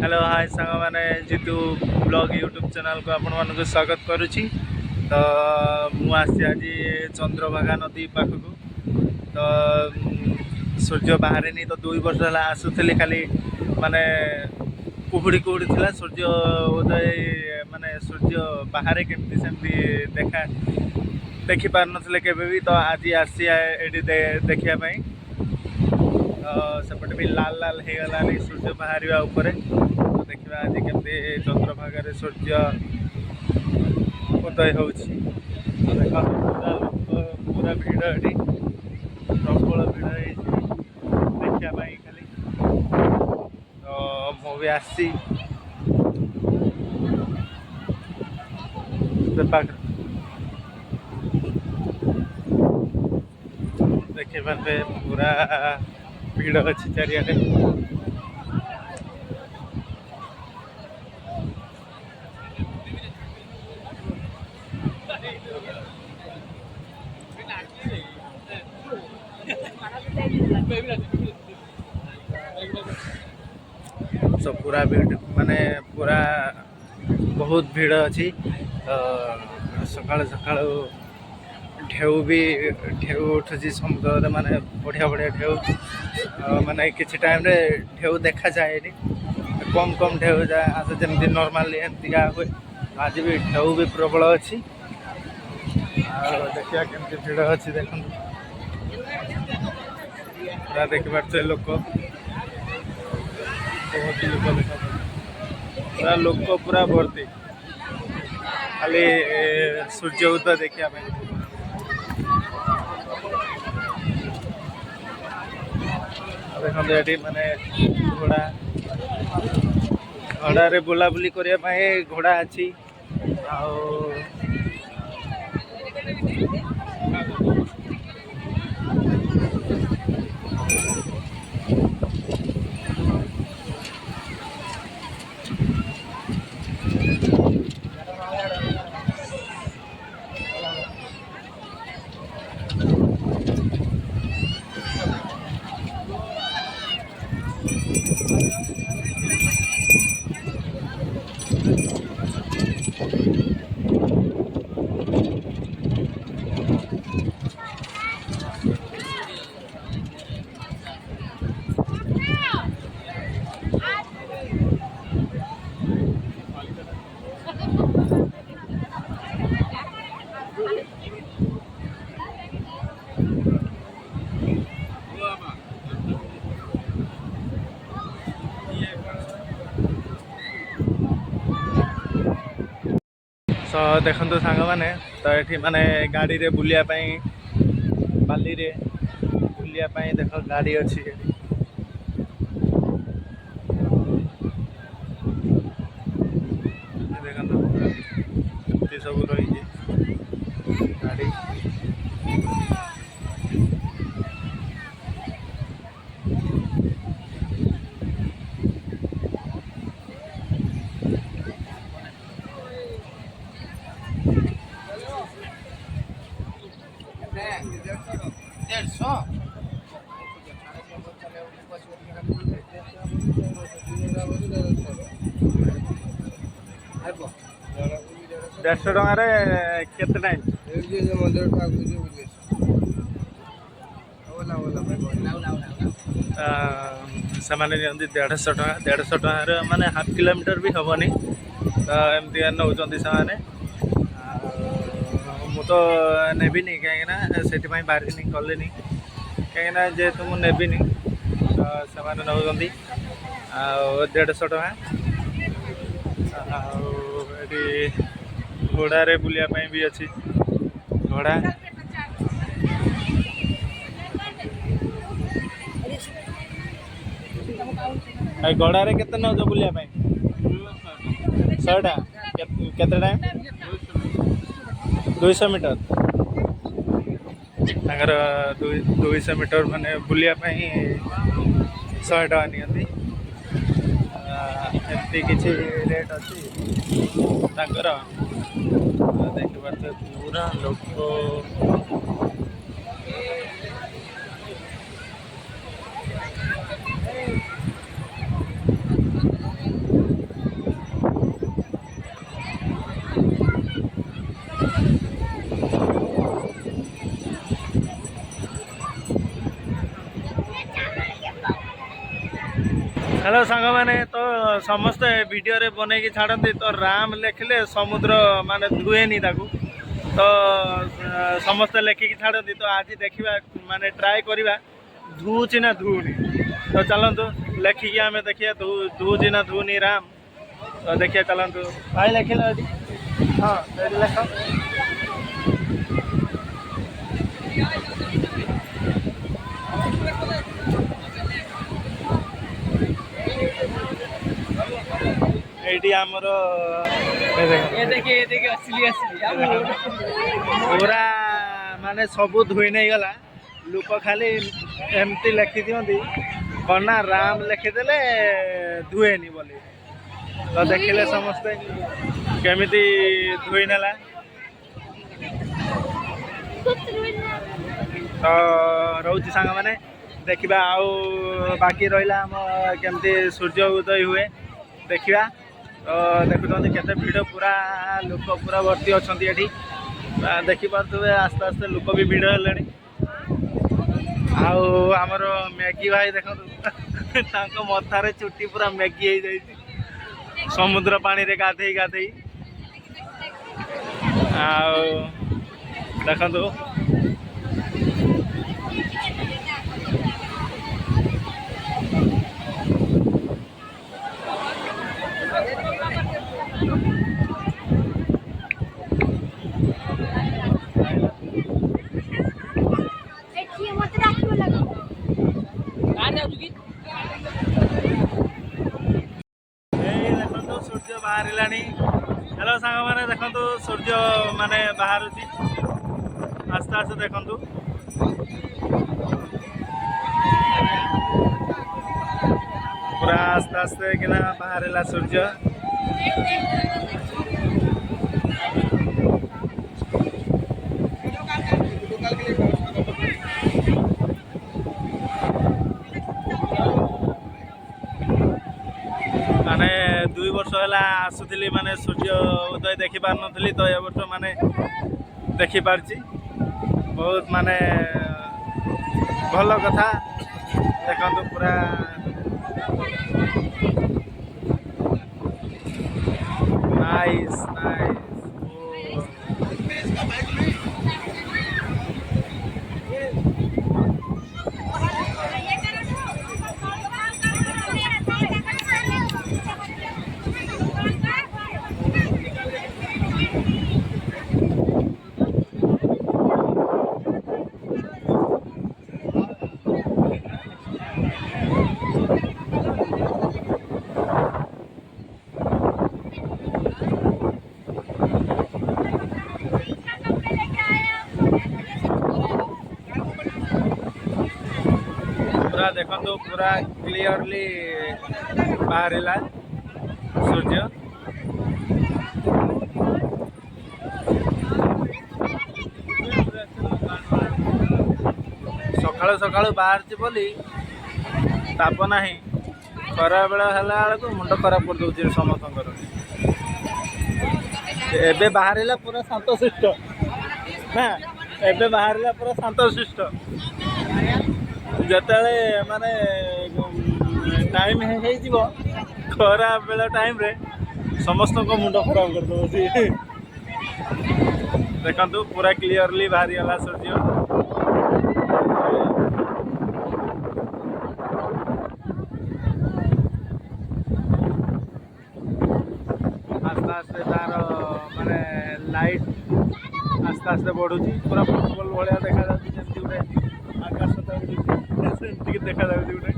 Hello hi सांग मैंने Jitu blog YouTube channel को आपण मानक स्वागत करुच्ची। तो मुझे आज चंद्रभागा नदी पाखक तो सूर्य बाहर नहीं तो 2 वर्ष है आसुली खाली माने कुहुड़ी कुहुड़ी थी सूर्य उदय माने सूर्य बाहर केमती सेमती देखी पार नथिले केबे भी। तो आज आसी देखिया सेपटे भी लाल लाल हो गलानी सूर्य बाहर ऊपर। तो देखा आज केमती चंद्रभागा सूर्य उदय हो पूरा भिड़ ये प्रबल भिड़ देखापी खाली। तो मुझे आसी देखिए पारे पूरा भिड़ अच्छी चारियाडे। तो पूरा भीड़ माने पूरा बहुत भीड़ अच्छी। सकाल सकाल ढेउ भी ढेउ उठुची समुद्र माने बढ़िया बढ़िया ढेउ माने किसी टाइम रे ढेउ देखा जाए कम कम ढेउ जाए आज जमी नॉर्मली एमतीका हुए। आज भी ढेउ भी प्रबल अच्छी। देखिए केमती भिड़ अच्छी देखो पूरा देखिए लोक बहुत लोक देखा पूरा लोक पूरा भर्ती खाली सूर्य उदय देखा देखते ये माने घोड़ा घोड़े बुलाबुली करने घोड़ा अच्छी। तो देखो सांग मैंने तो ये माने गाड़ी रे बुलिया बाली रे बुलिया देख गाड़ी अच्छी देखो सब रही गाड़ी। देढ़ टकर केते टाइम से 150 टकर माने हाफ किलोमीटर भी हेनी। तो एमती नौकरी से मु तो नेबिनी कहीं बार्गेनिंग कले कहीं जेहेतु मुझे नेबिनी तो से नौकरी 150 टका। घोड़े बुलिया भी अच्छी घोड़ा घोड़े केते नौ बुलिया 100 टा केते टाइम 200 मीटर 200 मीटर माने बुलिया 100 टका नि एमती किसी रेट अच्छी देखिए पूरा लोक हेलो सांग मैंने तो समस्ते वीडियो रे बने की छाड़ती तो राम लिखले समुद्र माने धुएनी ताकू तो समस्ते लेखिकी छाड़ती तो आज देखा माने ट्राए करवा धुची ना धुनी तो चलतु लेखिकी आम देखिए धुची ना धुनी राम तो देखिए चलतु भाई लिखिल हाँ लेख ये आमर पूरा माने सबू धुई नहीं गला लोक खाली एमती लिखि दिखती कौन ना राम लिखिदेले धुएनी बोली तो देखिले समस्ते केमिति धुई नेला तो रोची सांग मैंने देखा आउ बाकी रहा आम केमती सूर्य उदय हुए देखा तो देखुं केते भिड़ पूरा लोक पूरा भर्ती अच्छा ये देखिपे आस्ते आस्ते लोक भी भिड़ है आमर मैगी भाई देखो मथारे चुटी पूरा मैगी हो जाए समुद्र पानी रे गाधे गाधे देखो सूर्य बाहर हेलो सांग मैंने देखो सूर्य माने बाहर आस्ते आस्ते देखु पूरा आस्ते आस्ते कि बाहर सूर्य माने 2 वर्ष है आसुली माने सूर्य उदय देखी पार नी तो ये वर्ष माने देखी पारची बहुत माने भल कथा देखो पूरा नाइस नाइस पूरा देखो पूरा क्लियरली बाहर सूर्य सकाळु सकाळु बाहर बोली ताप ना खरा बेला है मुंड खराब कर दौर समस्त एबे बाहर पूरा शांतशिष्ट ना एबे बाहर पूरा शांतशिष्ट जिते माने टाइम हो खरा बेला टाइम रे समस्त को मुंड खराब कर दे देखु पूरा क्लियरली बाहरी गला सूर्य आस्ते आस्ते तार माने लाइट आस्ते आस्ते बढ़ुची पूरा फुटबॉल भाया देखा जमी गोटे आकाश देखा गोटे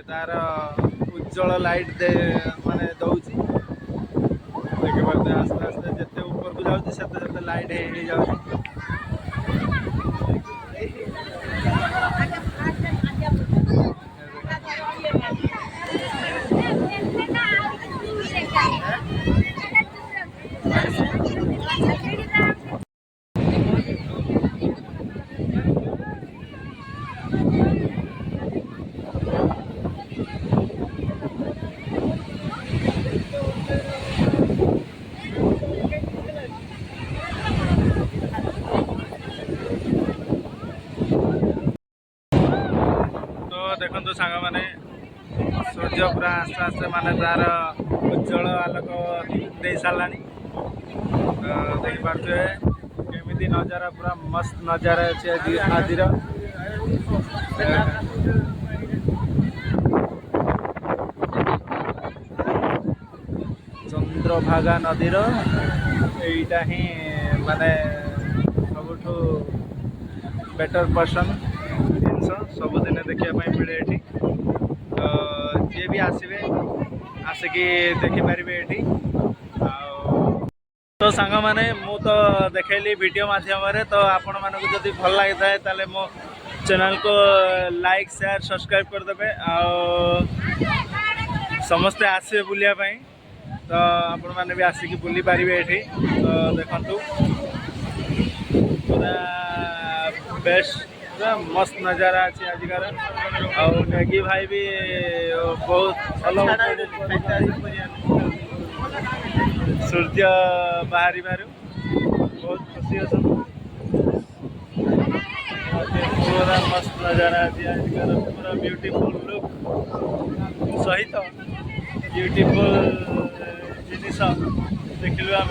तार उज्जवल लाइट दे माने दौची देखिए आस्ते आस्ते जिते ऊपर को जाऊँ से लाइट हो जाऊँ देखो सांग मैंने सूर्य पूरा आस्ते आस्ते माने तार उज्जवल आलोक दे सारा देखिपे केमी नजारा पूरा मस्त नजारा अच्छे आज चंद्रभागा नदीर यहीटा ही माने सबुठ बेटर पर्सन जिनस सबुदिन देखापी मिले ये तो जी भी आसवे आसिकी देखिपारे ये तो सांग मैंने मु तो देखली वीडियो माध्यम तो आपण मानक जदि भल लगी था मो चैनल को लाइक शेयर सब्सक्राइब करदे समस्ते आसवे बुलियापाई तो आपण मैंने भी आसिकी बुली पारे ये तो देखु पूरा बेस्ट पूरा मस्त नजारा अच्छे आजिकार आगी भाई भी बहुत भल सूर्य बाहरी बारू बहुत खुशी अच्छा पूरा मस्त नजारा अच्छे आजिकार पूरा ब्यूटीफुल लुक सहित ब्यूटीफुल जिनिस देखिलु आम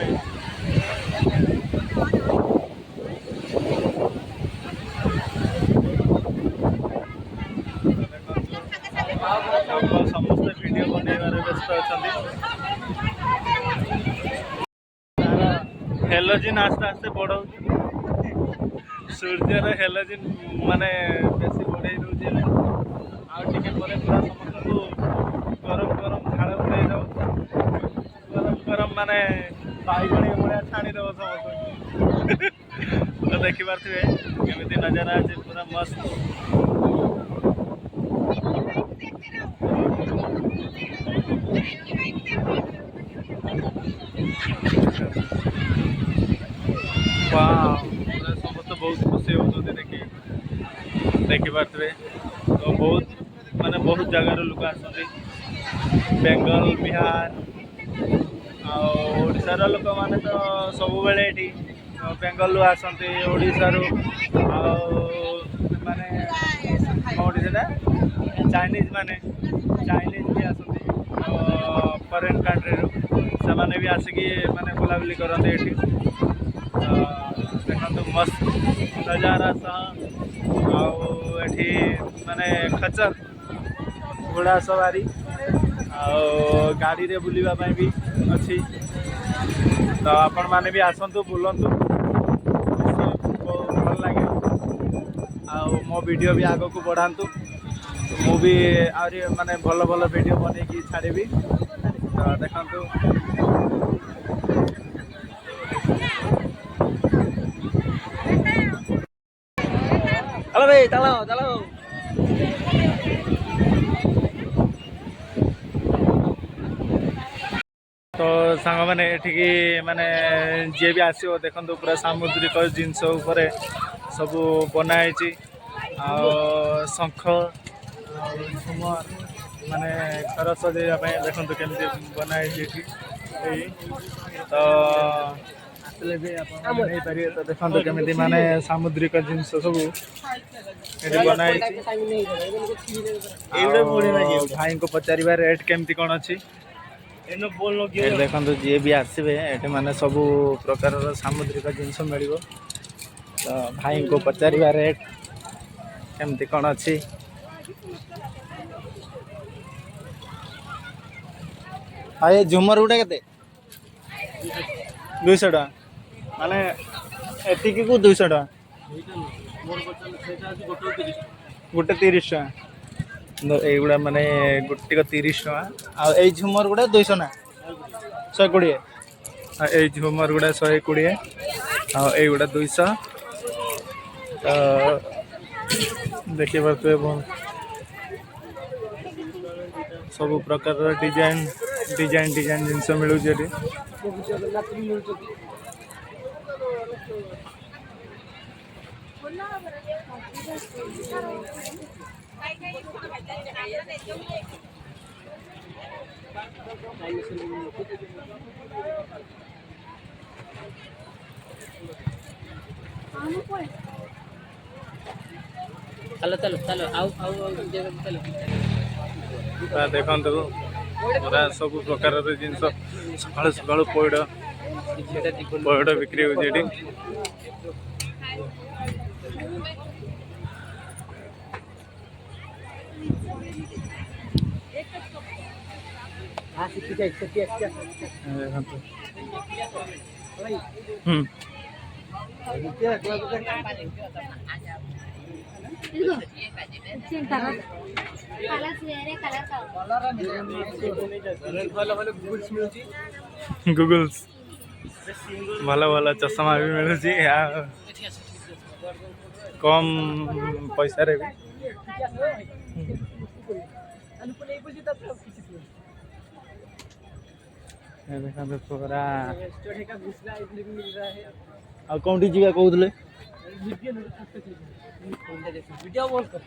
समस्त वीडियो बनइबार व्यस्त अच्छा हेलोजिन आस्ते आस्ते बढ़ाऊ सूर्यर हेलोजिन माने बेसी बढ़े दूसरे आगे पूरा समस्त को गरम गरम झाड़ उड़े दो गरम गरम माने बाईगण भाया छाणी दब समस्त तो देखिपे केमी नजारा अच्छे पूरा मस्त समस्त बहुत खुशी होते देखिपे तो बहुत माने बहुत जगार लोक आसती बेंगल बिहार आशार लोक मैंने तो सब बेले ये बेंगल आसती ओडार माने चाइनीज माने चाइनीज भी आसती फरेन कंट्री से माने भी आसिकी माने बुलाबुली करते ये देखो मस्त नजारा सह आठी माने खचर घोड़ा सवारी गाड़ी रे बुलावाई भी अच्छी तो आपण मैंने भी आसतु बुलतु भल लगे मो वीडियो भी आग को बढ़ातु मु भी आहरी माने भल भल वीडियो बन छाड़ी तो देखु हेलो भाई चलो चलो तो सांग मैंने ये माने जी भी आसो देखो पूरा सामुद्रिक जिनस सब बनाई शंख झुमर माने घर सजाइवाई देखो केमती बनाई तो आसले भी नहीं पारे तो देखो केमी माने सामुद्रिक जिनस सब ये बनाई भाई को पचार रेट केमती कौन अच्छी देखो जी भी आसवे ये माने सबू प्रकार सामुद्रिक जिनस मिल तो भाई को पचार रेट केमती कौन अच्छी ये झुमर गुटा के 200 टका माने एतिकी को 200 टका गोटे 30 टका युवा माने गोटे 30 टका आ झुमर गुड़ा 200 ना 120 ये झुमर गुड़ा 120 आईगुड़ा 200 तो देखिए सब प्रकार डिजाइन डिजाइन डिजाइन जिनस मिलूँ चलो चलो चलो आओ आओ चलो देखନ୍ତୁ ପୁରା ସବୁ ପ୍ରକାରର ଜିନିଷ ସକାଳୁ ସକାଳୁ ପଇଡ଼ ବିକ୍ରି ହେଉଛି ଏଠି। ଦେଖନ୍ତୁ ଗୁଗଲ୍ସ ଭଲ ଭଲ ଚଷମା ବି ମିଳୁଛି କମ୍ ପଇସାରେ ବି। ଦେଖନ୍ତୁ ପୁରା ଆଉ କୋଉଠି ଯିବା କହୁଥିଲେ? वीडियो बोल कर